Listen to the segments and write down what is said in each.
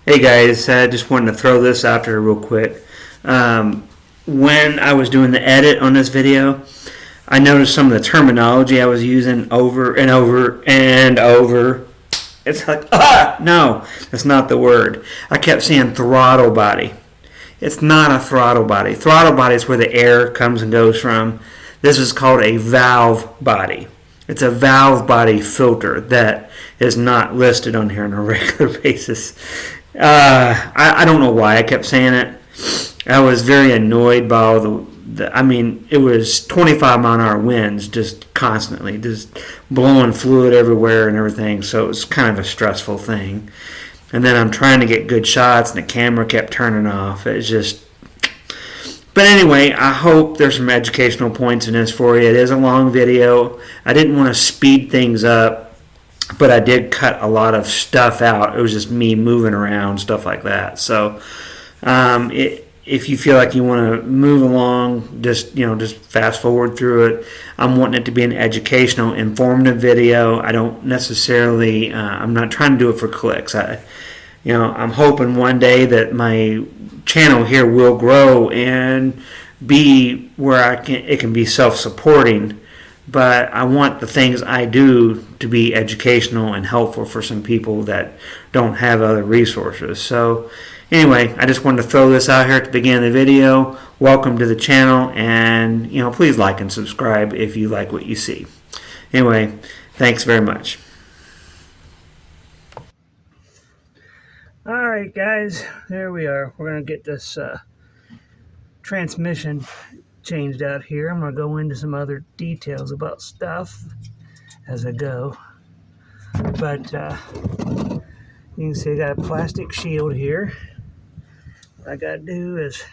Hey guys, I just wanted to throw this out there real quick. When I was doing the edit on this video, I noticed some of the terminology I was using over and over and over. It's like, no, that's not the word. I kept saying throttle body. It's not a throttle body. Throttle body is where the air comes and goes from. This is called a valve body. It's a valve body filter that is not listed on here on a regular basis. I don't know why I kept saying it. I was very annoyed by all it was 25-mile-an-hour winds just constantly, just blowing fluid everywhere and everything, so it was kind of a stressful thing. And then I'm trying to get good shots, and the camera kept turning off. It's just... But anyway, I hope there's some educational points in this for you. It is a long video. I didn't want to speed things up, but I did cut a lot of stuff out. It was just me moving around, stuff like that. So if you feel like you want to move along, just fast forward through it. I'm wanting it to be an educational, informative video. I don't necessarily, I'm not trying to do it for clicks. I'm hoping one day that my channel here will grow and be where it can be self-supporting. But I want the things I do to be educational and helpful for some people that don't have other resources. So anyway, I just wanted to throw this out here at the beginning of the video. Welcome to the channel, and please like and subscribe if you like what you see. Anyway, thanks very much. Alright guys, there we are. We're going to get this transmission changed out here. I'm going to go into some other details about stuff as I go. But you can see I got a plastic shield here. What I got to do is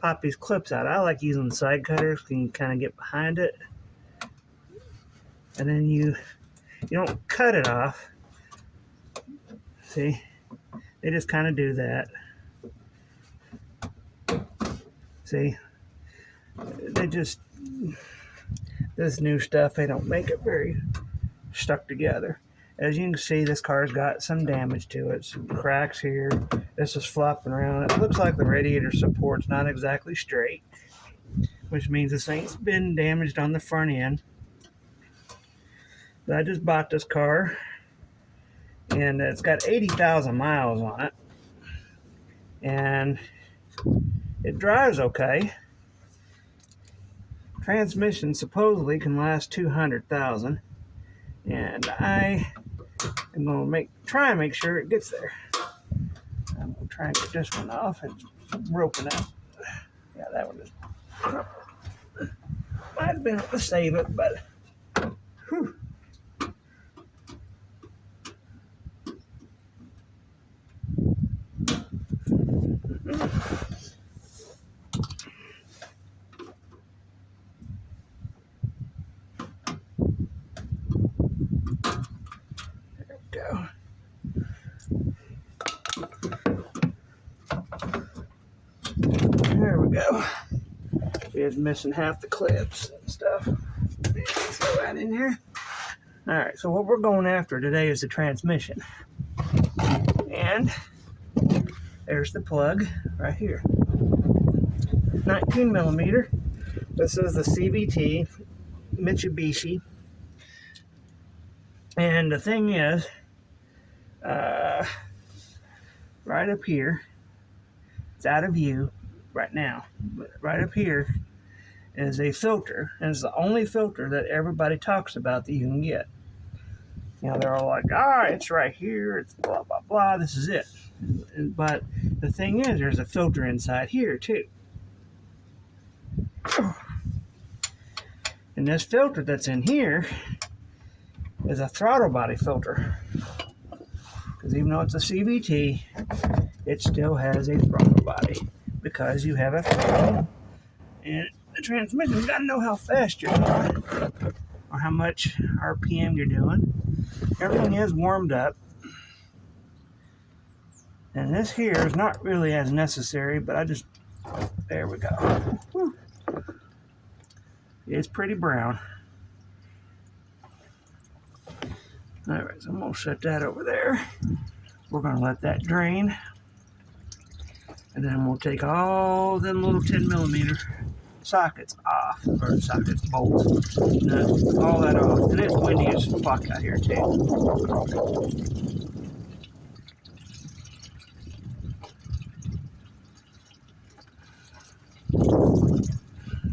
pop these clips out. I like using the side cutters. You can kind of get behind it. And then you don't cut it off. See? They just kind of do that. See? This new stuff, they don't make it very stuck together. As you can see, this car's got some damage to it. Some cracks here. This is flopping around. It looks like the radiator support's not exactly straight, which means this thing's been damaged on the front end. But I just bought this car, and it's got 80,000 miles on it, and it drives okay. Transmission supposedly can last 200,000, and I am going to try and make sure it gets there. I'm going to try and get this one off. It's roping up. Yeah, that one is crumpled. Might have been able to save it, but whew. Go. There we go. It's missing half the clips and stuff. Throw that in here. Alright, so what we're going after today is the transmission. And there's the plug right here. 19 millimeter. This is the CVT Mitsubishi. And the thing is, right up here, it's out of view right now, but right up here is a filter, and it's the only filter that everybody talks about that you can get. They're all like, it's right here, it's blah, blah, blah, this is it. But the thing is, there's a filter inside here, too. And this filter that's in here is a throttle body filter. Because even though it's a CVT, it still has a throttle body. Because you have a throttle. And the transmission, you gotta know how fast you're going. Or how much RPM you're doing. Everything is warmed up. And this here is not really as necessary, but there we go. Whew. It's pretty brown. Alright, so I'm going to set that over there. We're going to let that drain. And then we'll take all them little 10mm sockets off, or sockets, bolts, nuts, all that off. And it's windy as fuck out here too.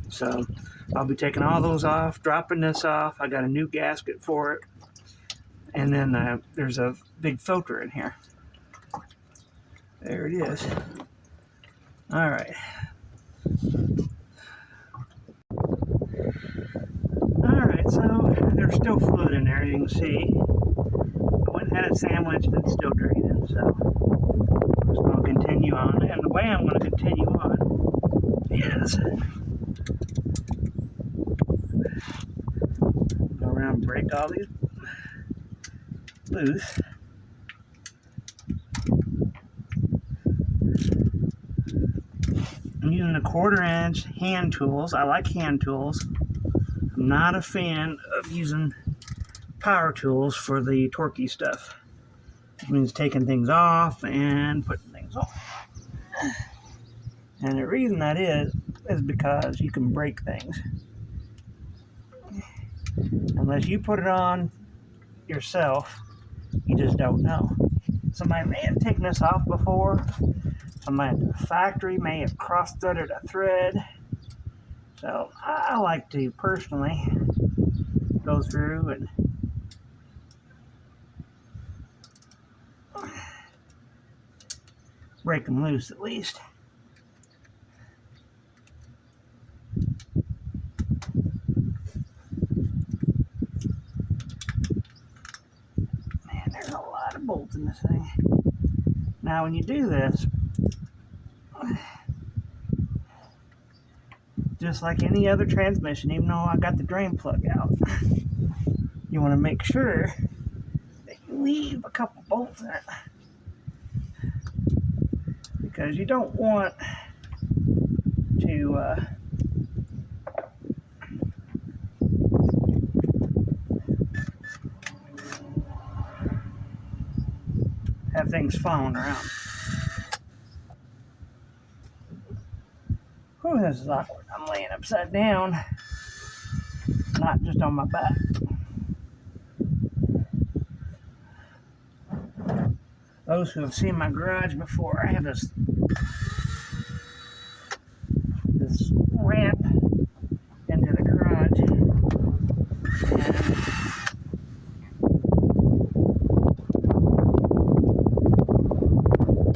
So I'll be taking all those off, dropping this off. I got a new gasket for it. And then there's a big filter in here. There it is. All right. Alright, so there's still fluid in there, you can see. I went and had it sandwiched and it's still draining, so I'm just going to continue on. And the way I'm going to continue on is go around and break all these loose. I'm using a 1/4" hand tools. I like hand tools. I'm not a fan of using power tools for the torquey stuff. It means taking things off and putting things on. And the reason that is because you can break things. Unless you put it on yourself, you just don't know. Somebody may have taken this off before. Somebody at the factory may have cross-threaded a thread. So I like to personally go through and break them loose at least. Man, there's a lot of bolts in this thing. Now when you do this, just like any other transmission, even though I got the drain plug out, you want to make sure that you leave a couple bolts in it, because you don't want to have things falling around. Whew, this is awkward. I'm laying upside down, not just on my back. Those who have seen my garage before, I have this ramp into the garage, and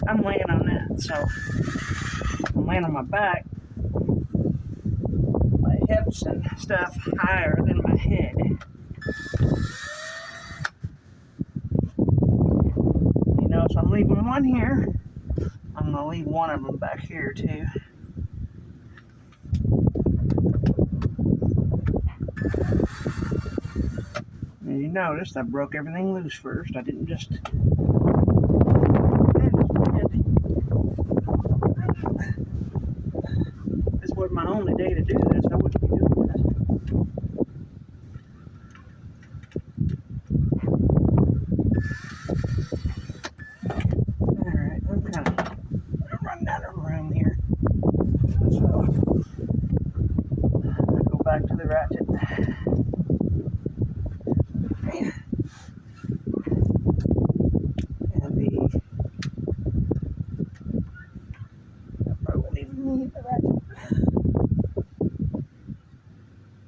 I'm laying on that, so I'm laying on my back. My hips and stuff higher than my head. So I'm leaving one here. I'm going to leave one of them back here too. And you noticed I broke everything loose first. I didn't just... This was my only day to do this. I wouldn't be doing this. Back to the ratchet. And I probably won't even need the ratchet.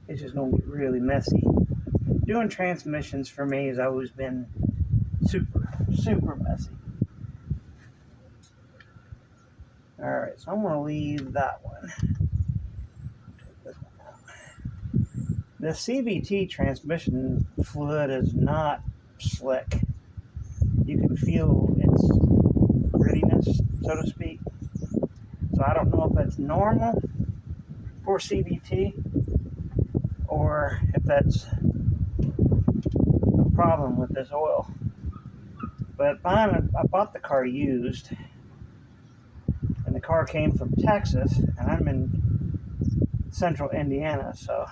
It's just going to get really messy. Doing transmissions for me has always been super messy. Alright, so I'm going to leave that one. The CVT transmission fluid is not slick. You can feel its grittiness, so to speak. So I don't know if that's normal for CVT or if that's a problem with this oil. But I bought the car used, and the car came from Texas, and I'm in central Indiana, so...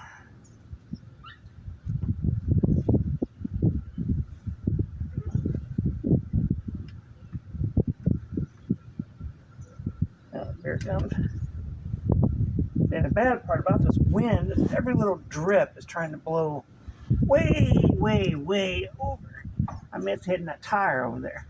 Here it comes. And the bad part about this wind is every little drip is trying to blow way, way, way over. I mean, it's hitting that tire over there.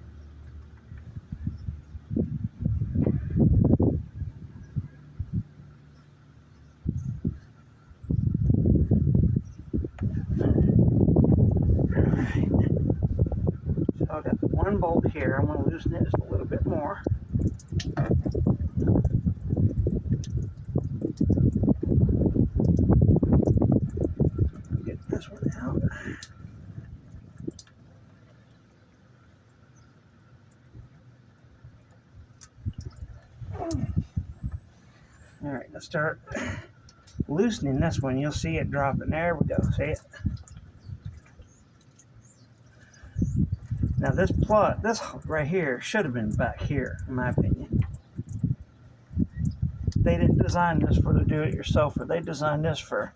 So I've got the one bolt here. I'm going to loosen it just a little bit more. Get this one out. All right, let's start loosening this one. You'll see it dropping. There we go. See it? Now this right here should have been back here, in my opinion. They didn't design this for the do-it-yourselfer. They designed this for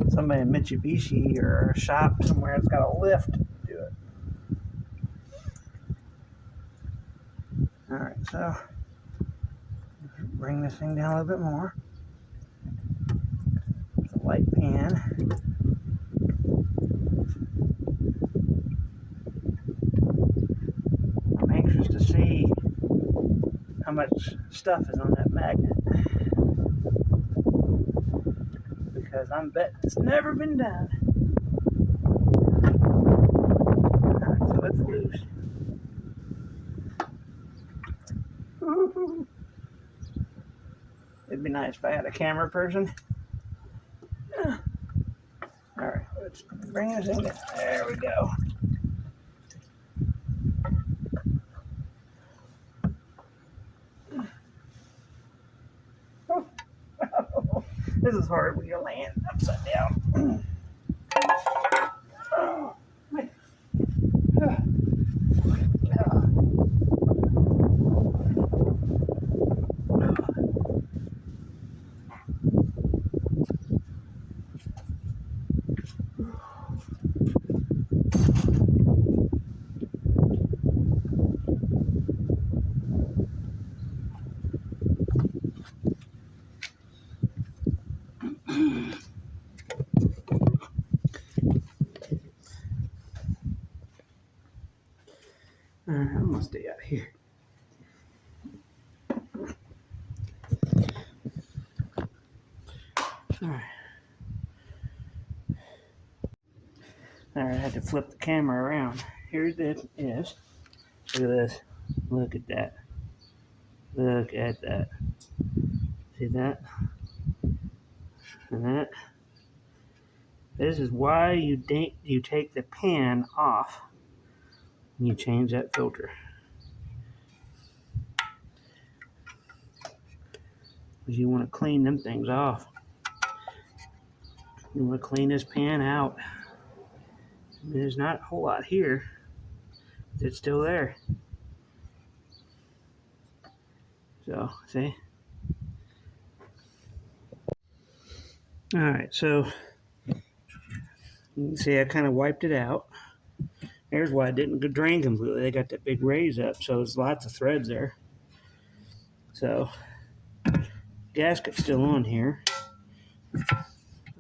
somebody in Mitsubishi or a shop somewhere that's got a lift to do it. All right, so bring this thing down a little bit more. It's a light pan. I'm anxious to see how much stuff is on that magnet, because I'm betting it's never been done. Alright, so it's loose. It'd be nice if I had a camera person. Alright, let's bring this in. There we go. This is hard when you land upside down. Oh, man. I'm gonna stay out here. Alright. Alright, I had to flip the camera around. Here it is. Look at this. Look at that. Look at that. See that? And that. This is why you take the pan off and you change that filter. Because you want to clean them things off. You want to clean this pan out. There's not a whole lot here. It's still there. So, see? Alright, so you can see I kind of wiped it out. There's why it didn't drain completely. They got that big raise up, so there's lots of threads there. So, gasket's still on here.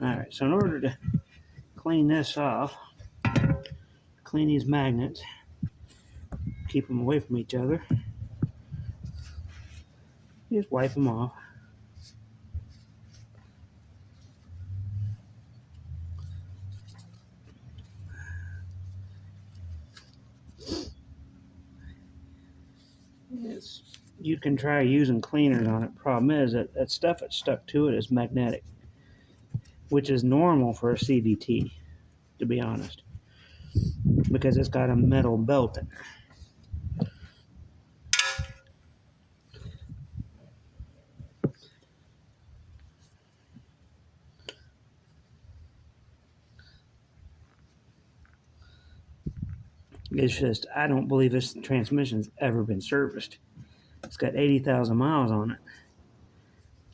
Alright, so in order to clean this off, clean these magnets, keep them away from each other, just wipe them off. You can try using cleaners on it. Problem is that stuff that's stuck to it is magnetic, which is normal for a CVT, to be honest, because it's got a metal belt in there. It's just, I don't believe this transmission's ever been serviced. It's got 80,000 miles on it.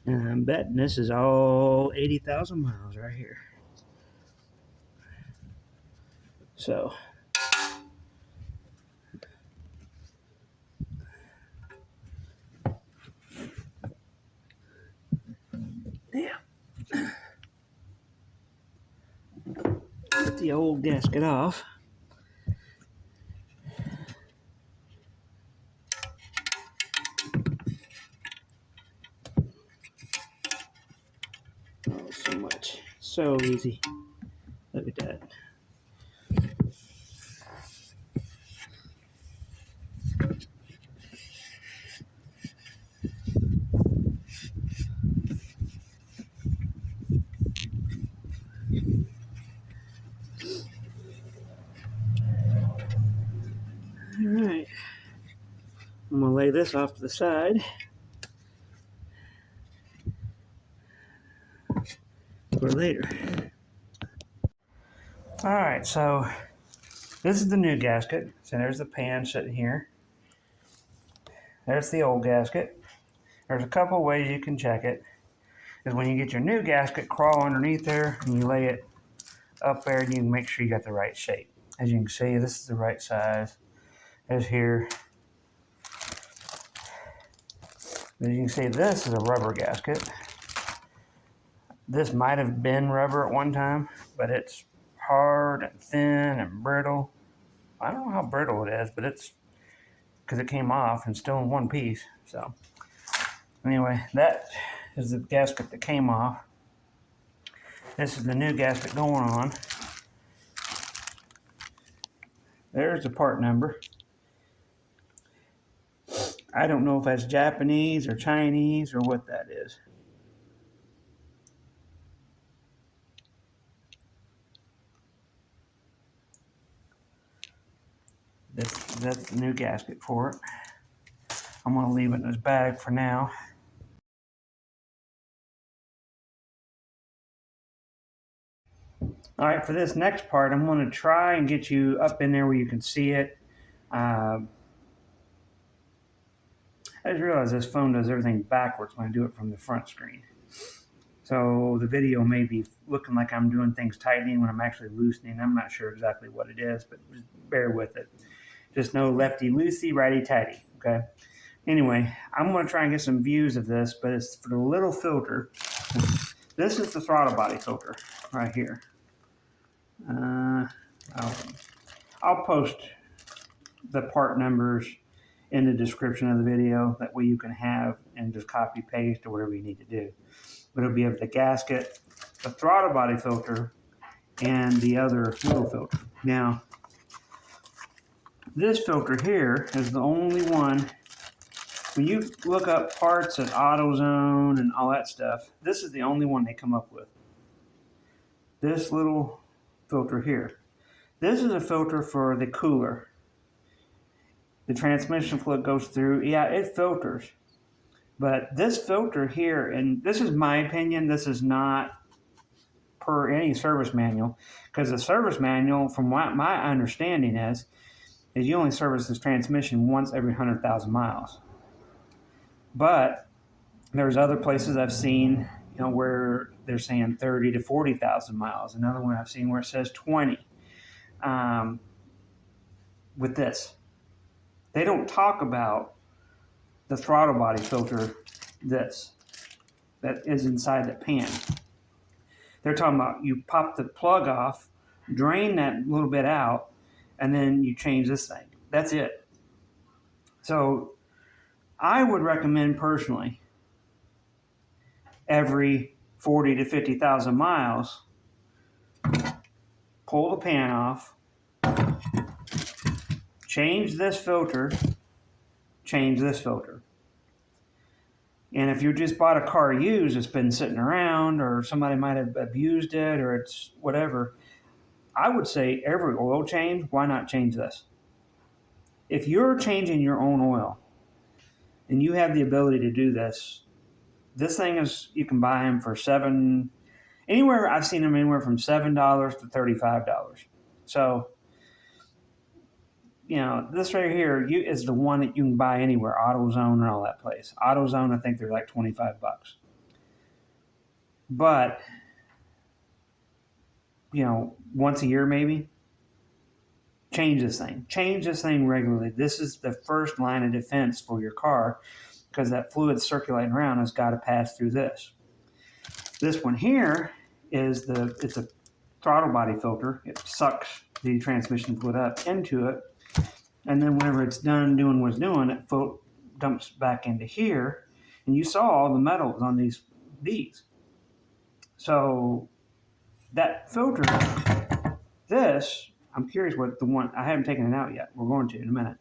And I'm betting this is all 80,000 miles right here. So, the old gasket off. Oh, so much. So easy. Look at that. Alright. I'm going to lay this off to the side for later. Alright, so this is the new gasket. So there's the pan sitting here. There's the old gasket. There's a couple ways you can check it. Is when you get your new gasket, crawl underneath there and you lay it up there and you can make sure you got the right shape. As you can see, this is the right size. As here. As you can see, this is a rubber gasket. This might have been rubber at one time, but it's hard and thin and brittle. I don't know how brittle it is, but it's because it came off and still in one piece. So anyway, that is the gasket that came off. This is the new gasket going on. There's the part number. I don't know if that's Japanese or Chinese or what that is. That's the new gasket for it. I'm going to leave it in this bag for now. All right, for this next part, I'm going to try and get you up in there where you can see it. I just realized this phone does everything backwards when I do it from the front screen. So the video may be looking like I'm doing things tightening when I'm actually loosening. I'm not sure exactly what it is, but just bear with it. Just know lefty loosey, righty tighty, okay? Anyway, I'm going to try and get some views of this, but it's for the little filter. This is the throttle body filter right here. I'll post the part numbers in the description of the video. That way you can have and just copy paste or whatever you need to do. But it'll be of the gasket, the throttle body filter, and the other little filter. Now, this filter here is the only one. When you look up parts at AutoZone and all that stuff, this is the only one they come up with. This little filter here. This is a filter for the cooler. The transmission fluid goes through. Yeah, it filters. But this filter here, and this is my opinion, this is not per any service manual, because the service manual, from what my understanding is you only service this transmission once every 100,000 miles. But there's other places I've seen, where they're saying 30 to 40,000 miles. Another one I've seen where it says 20. With this, they don't talk about the throttle body filter that is inside the pan. They're talking about you pop the plug off, drain that little bit out, and then you change this thing. That's it. So I would recommend personally every 40 to 50,000 miles, pull the pan off, change this filter, change this filter. And if you just bought a car used, it's been sitting around, or somebody might have abused it, or it's whatever, I would say every oil change, why not change this? If you're changing your own oil and you have the ability to do this, this thing is, you can buy them for anywhere, I've seen them anywhere from $7 to $35. So, this right here is the one that you can buy anywhere, AutoZone and all that place. AutoZone, I think they're like $25. But, once a year maybe, change this thing. Change this thing regularly. This is the first line of defense for your car, because that fluid circulating around has got to pass through this. This one here is it's a throttle body filter. It sucks the transmission fluid up into it, and then whenever it's done doing what it's doing, it dumps back into here, and you saw all the metals on these. So that filter, I'm curious what the one, I haven't taken it out yet. We're going to in a minute.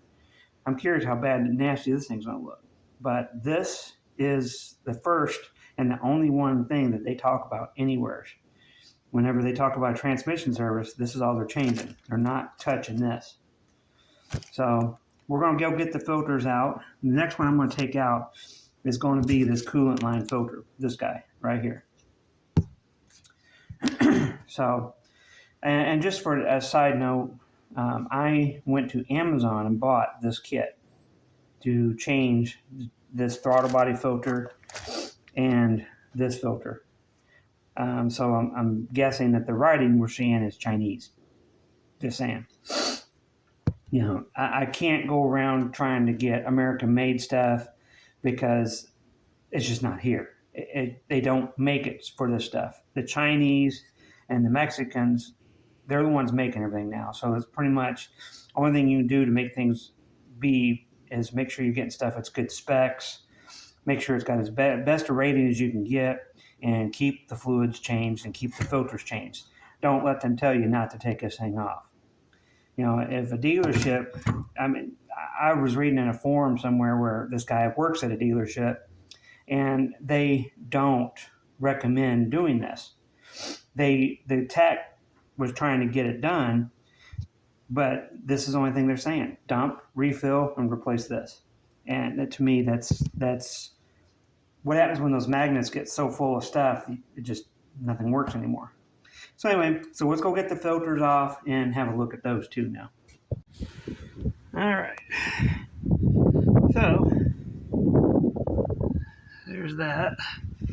I'm curious how bad and nasty this thing's going to look. But this is the first and the only one thing that they talk about anywhere. Whenever they talk about transmission service, this is all they're changing. They're not touching this. So we're going to go get the filters out. The next one I'm going to take out is going to be this coolant line filter, this guy right here. So, and just for a side note, I went to Amazon and bought this kit to change this throttle body filter and this filter. So I'm guessing that the writing we're seeing is Chinese. Just saying. You know, I can't go around trying to get American-made stuff because it's just not here. They don't make it for this stuff. The Chinese and the Mexicans, they're the ones making everything now. So it's pretty much the only thing you can do to make things be is make sure you're getting stuff that's good specs, make sure it's got as best a rating as you can get, and keep the fluids changed and keep the filters changed. Don't let them tell you not to take this thing off. You know, if a dealership, I mean, I was reading in a forum somewhere where this guy works at a dealership, and they don't recommend doing this. The tech was trying to get it done, but this is the only thing they're saying: dump, refill, and replace this. And to me, that's what happens when those magnets get so full of stuff. It just nothing works anymore. So anyway, so let's go get the filters off and have a look at those too now. All right. So there's that.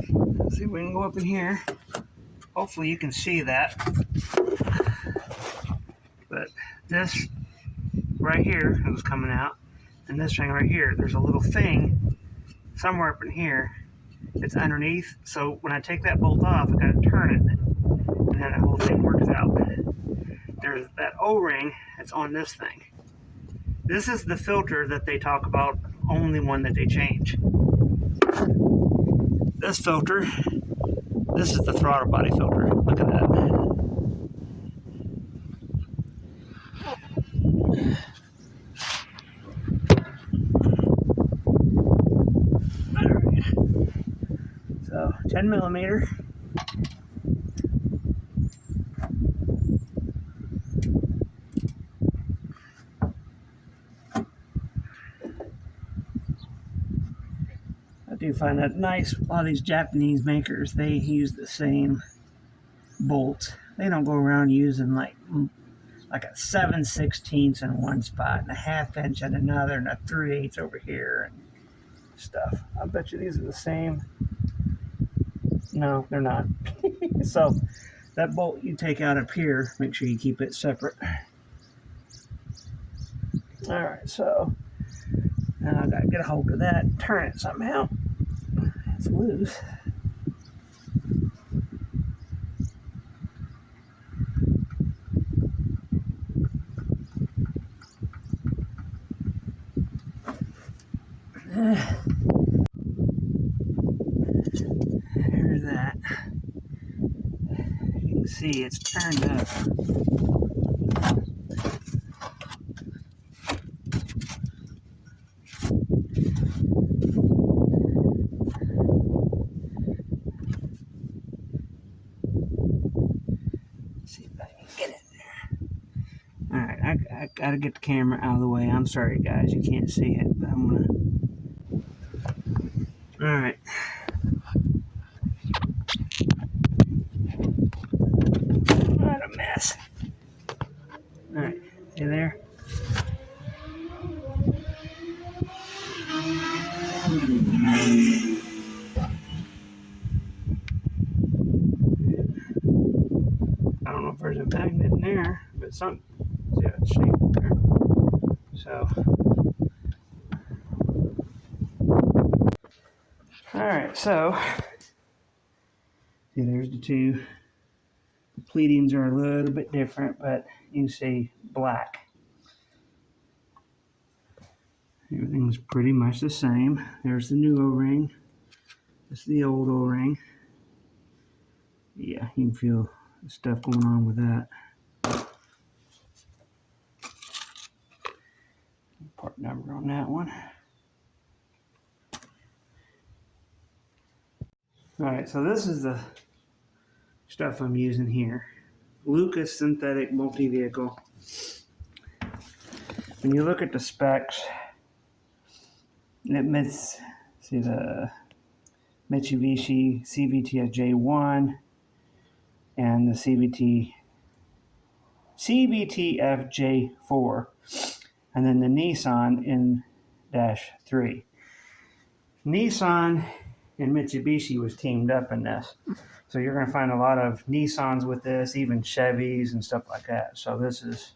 Let's see if we can go up in here. Hopefully you can see that. But this right here is coming out, and this thing right here, there's a little thing somewhere up in here. It's underneath. So when I take that bolt off, I gotta turn it, and then the whole thing works out. There's that O-ring that's on this thing. This is the filter that they talk about, only one that they change. This filter, this is the throttle body filter. Look at that. Alright. So 10 millimeter. I do find that nice. A lot of these Japanese makers, they use the same bolt. They don't go around using like a 7/16 in one spot and a 1/2 inch in another and a 3/8 over here and stuff. I bet you these are the same. No, they're not. So that bolt you take out up here, make sure you keep it separate. All right, so now I gotta get a hold of that and turn it somehow. It's loose. There's that. You can see it's turned up. See if I can get it there. Alright, I gotta get the camera out of the way. I'm sorry guys, you can't see it, but I'm gonna. Alright. What a mess. Alright, you there? I don't know if there's a magnet in there, but some, yeah, it's shaped in there. So, all right, so, see, there's the two The pleatings are a little bit different, but you can see black. Everything's pretty much the same. There's the new O-ring. This is the old O-ring. Yeah, you can feel the stuff going on with that. Part number on that one. Alright, so this is the stuff I'm using here. Lucas Synthetic Multi-Vehicle. When you look at the specs, it admits, see the Mitsubishi CVT J1 and the CVT FJ4, and then the Nissan N-3. Nissan and Mitsubishi was teamed up in this, so you're going to find a lot of Nissans with this, even Chevys and stuff like that. So this is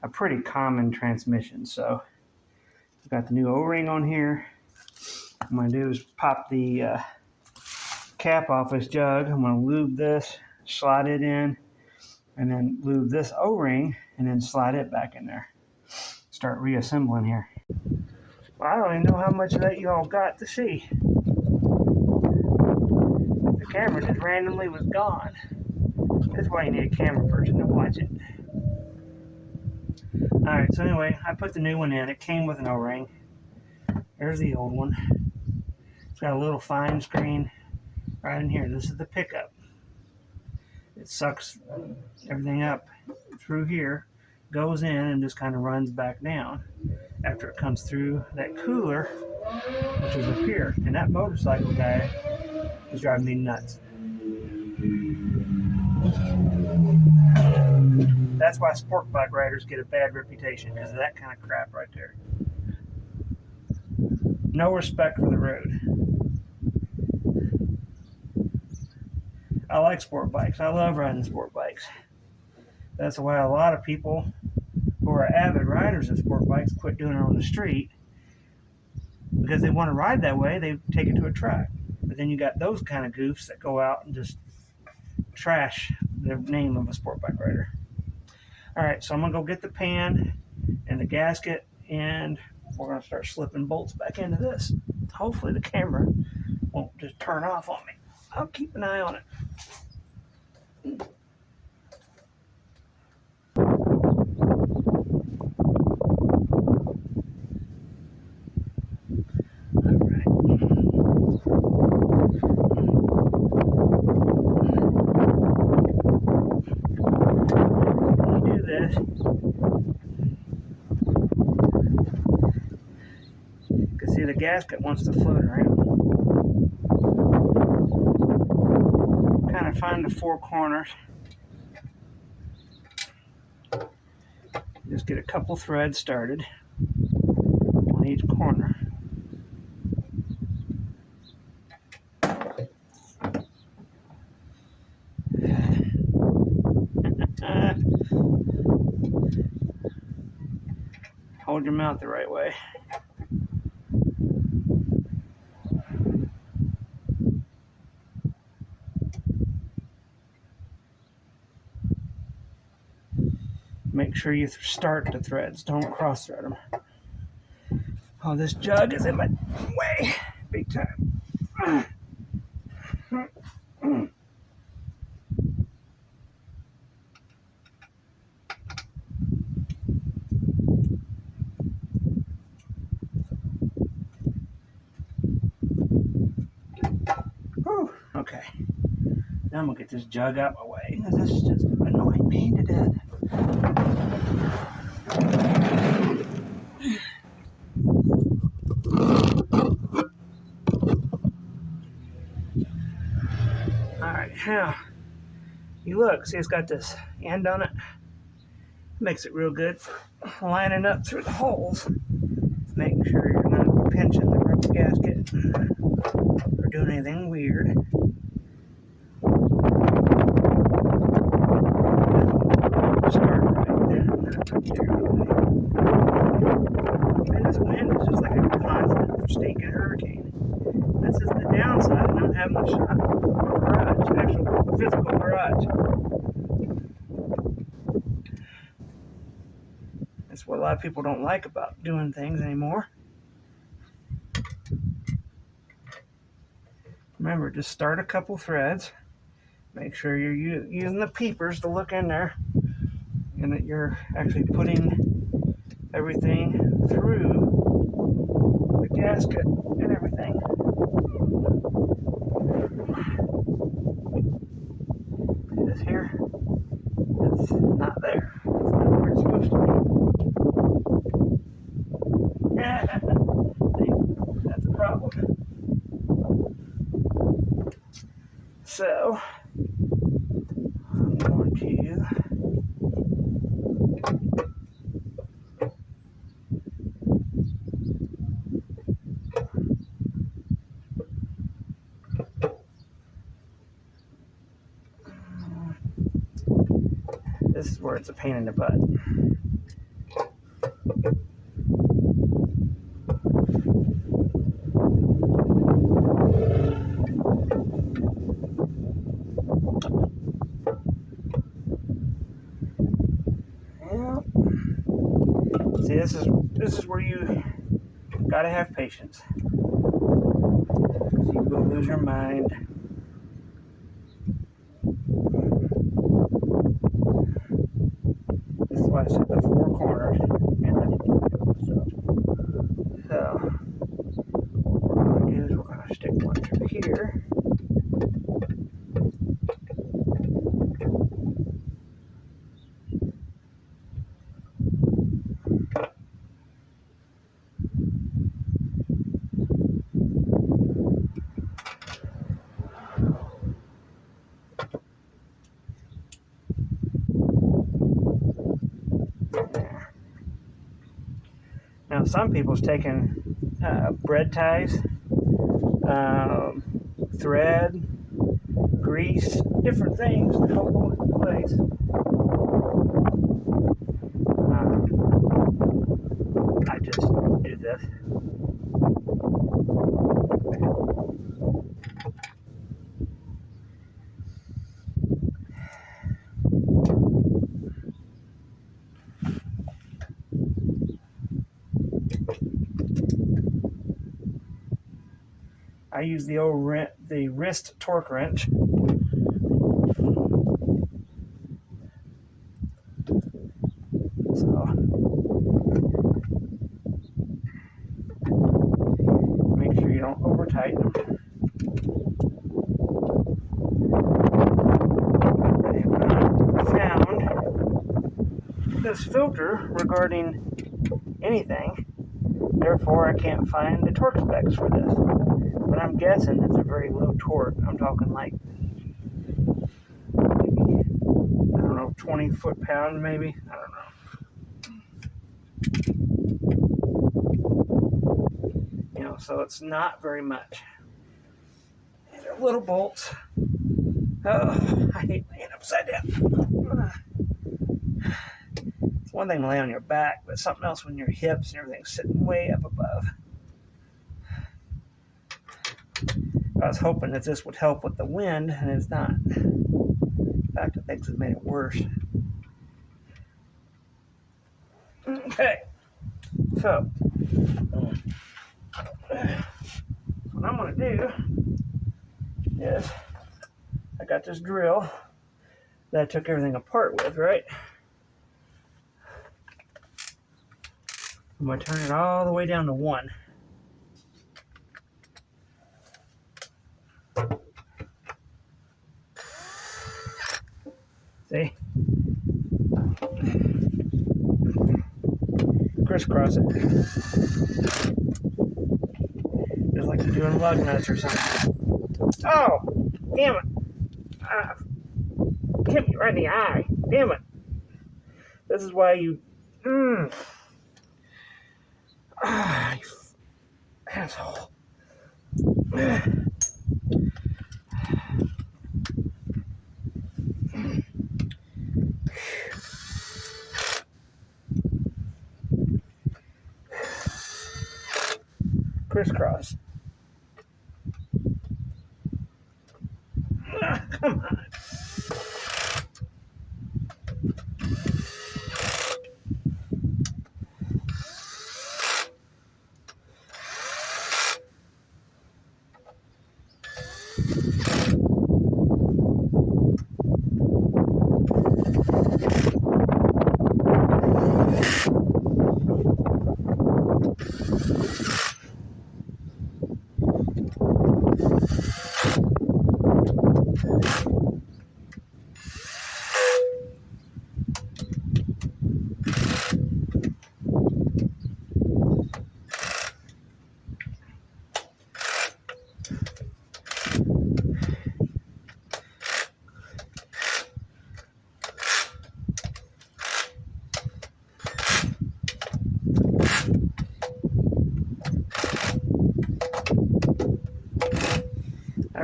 a pretty common transmission. So I've got the new O-ring on here. What I'm going to do is pop the cap off this jug. I'm going to lube this, slide it in, and then lube this O-ring, and then slide it back in there. Start reassembling here. Well, I don't even know how much of that you all got to see. The camera just randomly was gone. That's why you need a camera person to watch it. Alright, so anyway, I put the new one in. It came with an O-ring. There's the old one. It's got a little fine screen right in here. This is the pickup. It sucks everything up through here, goes in, and just kind of runs back down after it comes through that cooler, which is up here. And that motorcycle guy is driving me nuts. That's why sport bike riders get a bad reputation, because of that kind of crap right there. No respect for the road. I like sport bikes. I love riding sport bikes. That's why a lot of people who are avid riders of sport bikes quit doing it on the street, because they want to ride that way. They take it to a track. But then you got those kind of goofs that go out and just trash the name of a sport bike rider. Alright, so I'm going to go get the pan and the gasket, and we're going to start slipping bolts back into this. Hopefully the camera won't just turn off on me. I'll keep an eye on it. See, the gasket wants to float around. Kind of find the four corners. Just get a couple threads started on each corner. Hold your mouth the right way. Make sure you start the threads. Don't cross thread them. Oh, this jug is in my way. Big time. Whew, okay. Now I'm going to get this jug out of my way, because this is just annoying me to death. Alright, now you look, see it's got this end on it. Makes it real good for lining up through the holes, making sure you're not pinching the rubber gasket or doing anything weird. Start right. And this wind is just like a constant stinking hurricane. This is the downside of not having a shop, garage, actual physical garage. That's what a lot of people don't like about doing things anymore. Remember, just start a couple threads. Make sure you're using the peepers to look in there, and that you're actually putting everything through the gasket and everything. This here, it's not there. It's not where it's supposed to be. See, that's a problem. So, I'm going to this is where it's a pain in the butt. See, this is where you gotta have patience, because you will lose your mind. This is why I said the four corners, and I didn't do it. So what we're gonna do is we're gonna stick one through here. Now, some people's taking bread ties, thread, grease, different things to help hold it in place. I just do this. I use the wrist torque wrench. So make sure you don't over tighten them. I found this filter regarding anything, therefore I can't find the torque specs for this. But I'm guessing it's a very low torque. I'm talking like, maybe, I don't know, 20 foot-pound maybe? I don't know. You know, so it's not very much. And they're little bolts. Oh, I hate laying upside down. It's one thing to lay on your back, but something else when your hips and everything's sitting way up above. I was hoping that this would help with the wind, and it's not. In fact, I think it's made it worse. Okay, so what I'm going to do is, I got this drill that I took everything apart with, right? I'm going to turn it all the way down to 1. See? Crisscross it. Just like you're doing lug nuts or something. Oh! Damn it! Hit me right in the eye. Damn it. This is why you... you asshole. Crisscross. Come on.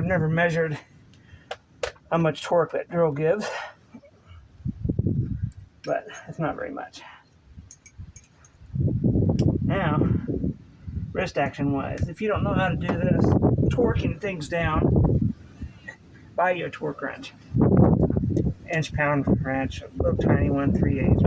never measured how much torque that drill gives, but it's not very much. Now, wrist action wise, if you don't know how to do this, torquing things down, buy you a torque wrench. Inch pound wrench, a little tiny one, 3/8.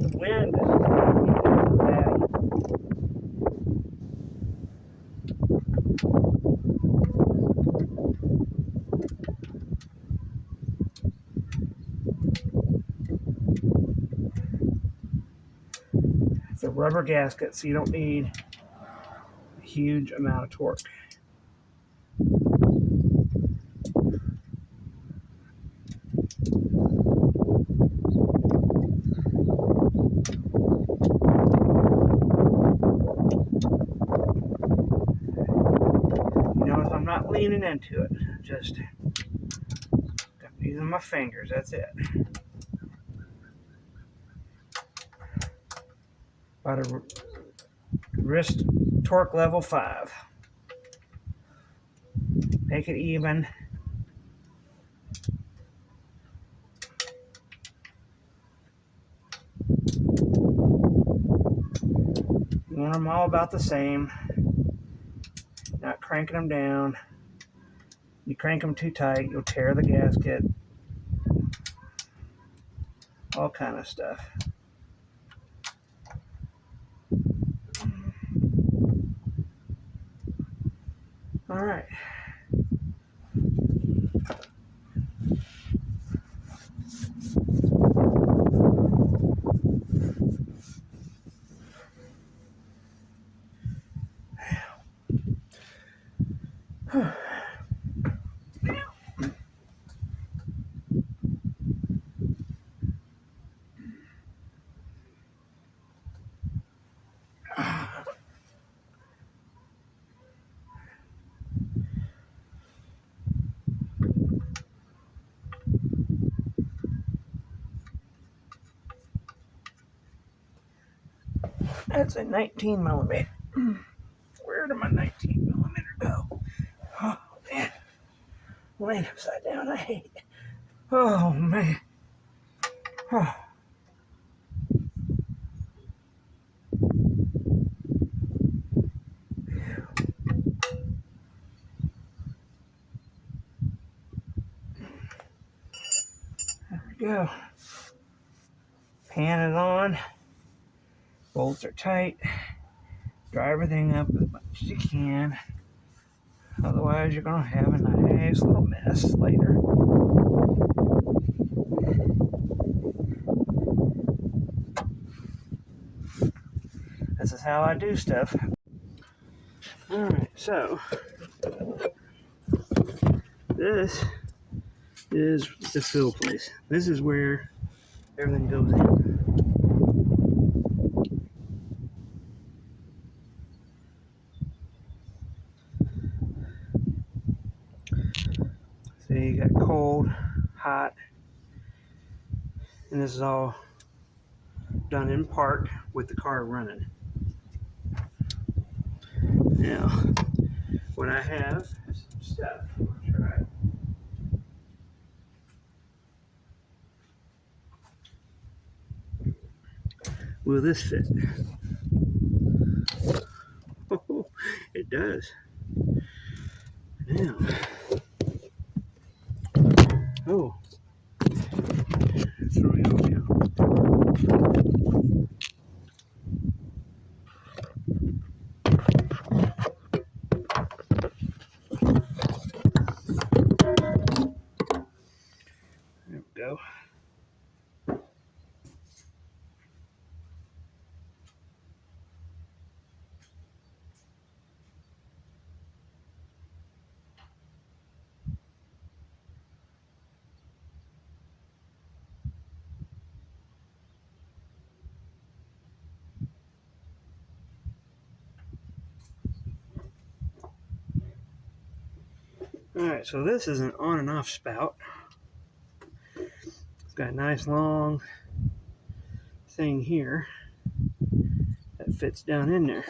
The wind is bad. It's a rubber gasket, so you don't need a huge amount of torque. Notice I'm not leaning into it, just using my fingers, that's it. About a wrist torque level 5. Make it even. You want them all about the same. Not cranking them down. You crank them too tight, you'll tear the gasket. All kind of stuff. All right. That's a 19 millimeter. Where did my 19 millimeter go? Oh, man. Laying upside down, I hate it. Oh, man. Oh. There we go. Pan is on. Bolts are tight. Dry everything up as much as you can. Otherwise, you're going to have a nice little mess later. This is how I do stuff. Alright, so this is the fill place. This is where everything goes in. So you got cold, hot, and this is all done in park with the car running. Now, what I have is some stuff. I'll try. Will this fit? Oh, it does. Now, oh, throw it over here. There we go. Alright, so this is an on and off spout. It's got a nice long thing here that fits down in there.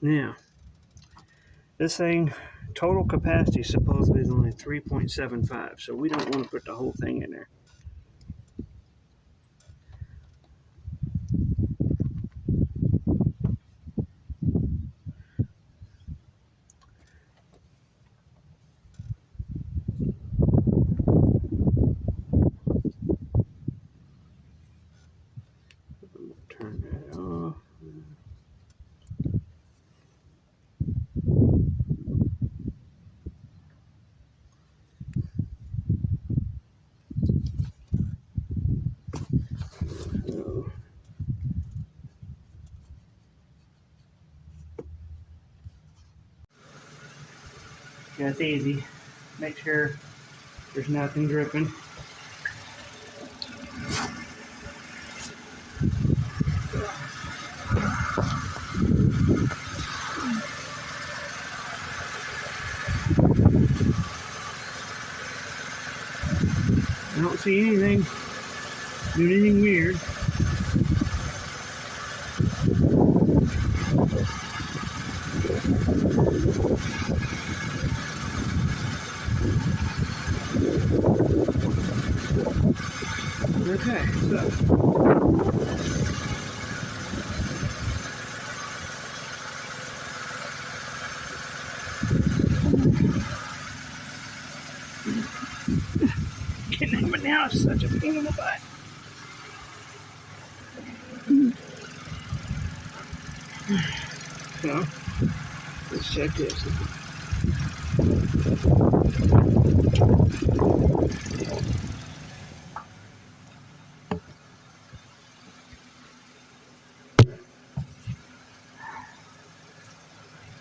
Now, this thing, total capacity supposedly is only 3.75, so we don't want to put the whole thing in there. Turn that off. So, yeah, it's easy. Make sure there's nothing dripping. I don't see anything doing anything weird. Okay, so getting up and down is such a pain in the butt. So, let's check this.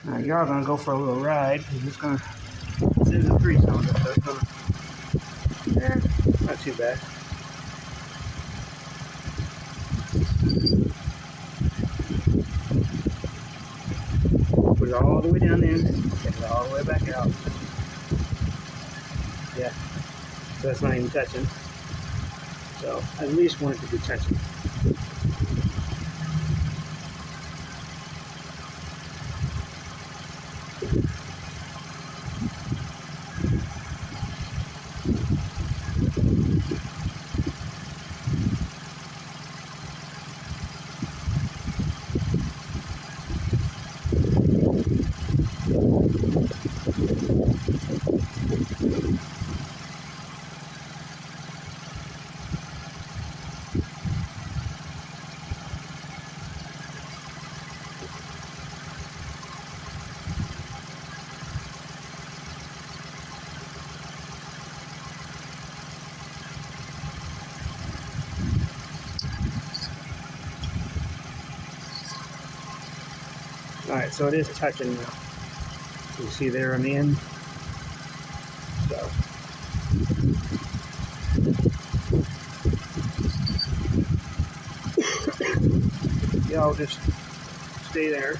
Now, y'all gonna go for a little ride. This is a 3-cylinder, so it's gonna, not too bad. Put it all the way down in, get it all the way back out. Yeah, so that's not even touching. So I at least want it to be touching. Alright, so it is touching now. You see there on the end? So. Y'all just stay there.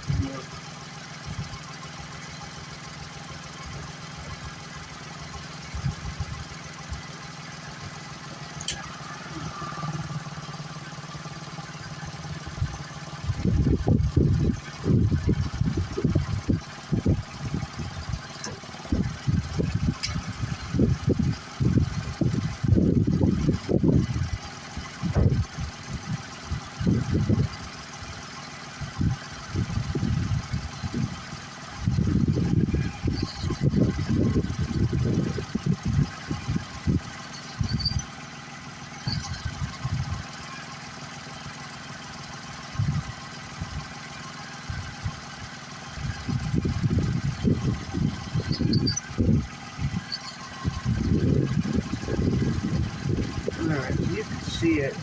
Alright, you can see it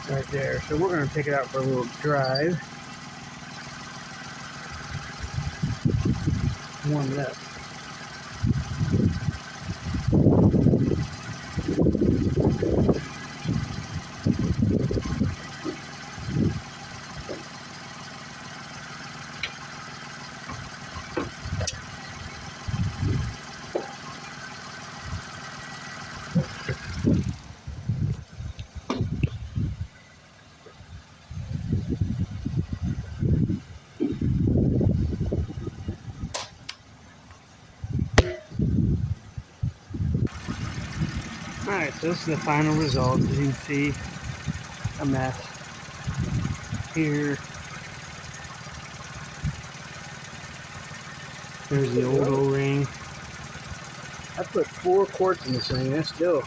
right there. So we're going to take it out for a little drive. Warm it up. Alright, so this is the final result. As you can see, a mess here. There's the old O-ring. I put 4 quarts in this thing. That's still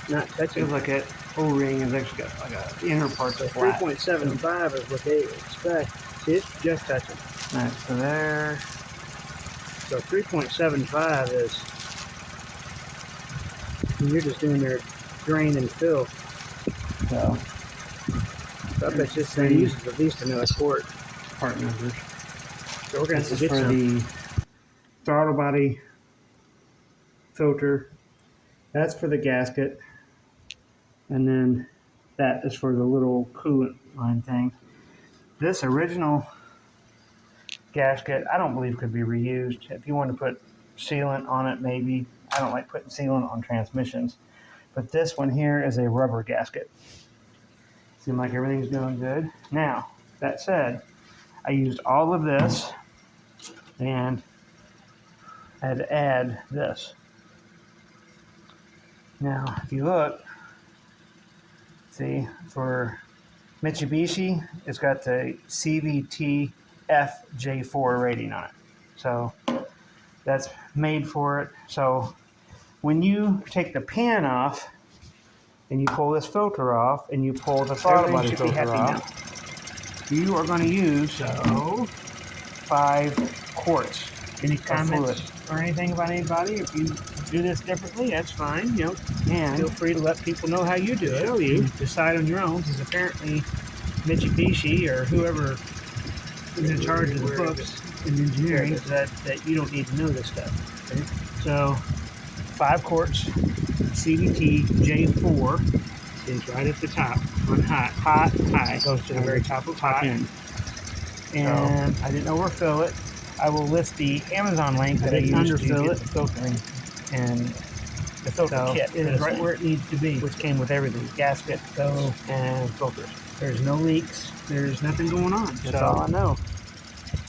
not touching. Feels like that O-ring has actually got like the inner part's so flat. 3.75 is what they expect. See, it's just touching. Alright, so there. So 3.75 is, you're just doing their drain and fill. So I bet this thing uses at least another quart. part numbers. So we're going to This is get for some. the throttle body filter. That's for the gasket. And then that is for the little coolant line thing. This original gasket, I don't believe could be reused. If you want to put sealant on it, maybe. I don't like putting sealant on transmissions. But this one here is a rubber gasket. Seems like everything's doing good. Now, that said, I used all of this and I had to add this. Now, if you look, see, for Mitsubishi, it's got the CVT FJ4 rating on it. So that's made for it. So when you take the pan off and you pull this filter off and you pull the throttle body filter off, you are going to use 5 quarts. Any comments or anything about anybody? If you do this differently, that's fine. You know, and feel free to let people know how you do it. Show you. Decide on your own, because apparently Mitsubishi or whoever is in charge of the books and engineering that you don't need to know this stuff. Okay? So 5 quarts CVT J4 is right at the top on hot. It goes to the very top of top end. And I didn't overfill it. I will list the Amazon link that I used to get the filtering, and the filter kit is right where it needs to be, which came with everything: gasket, and filters. There's no leaks. There's nothing going on. That's all I know.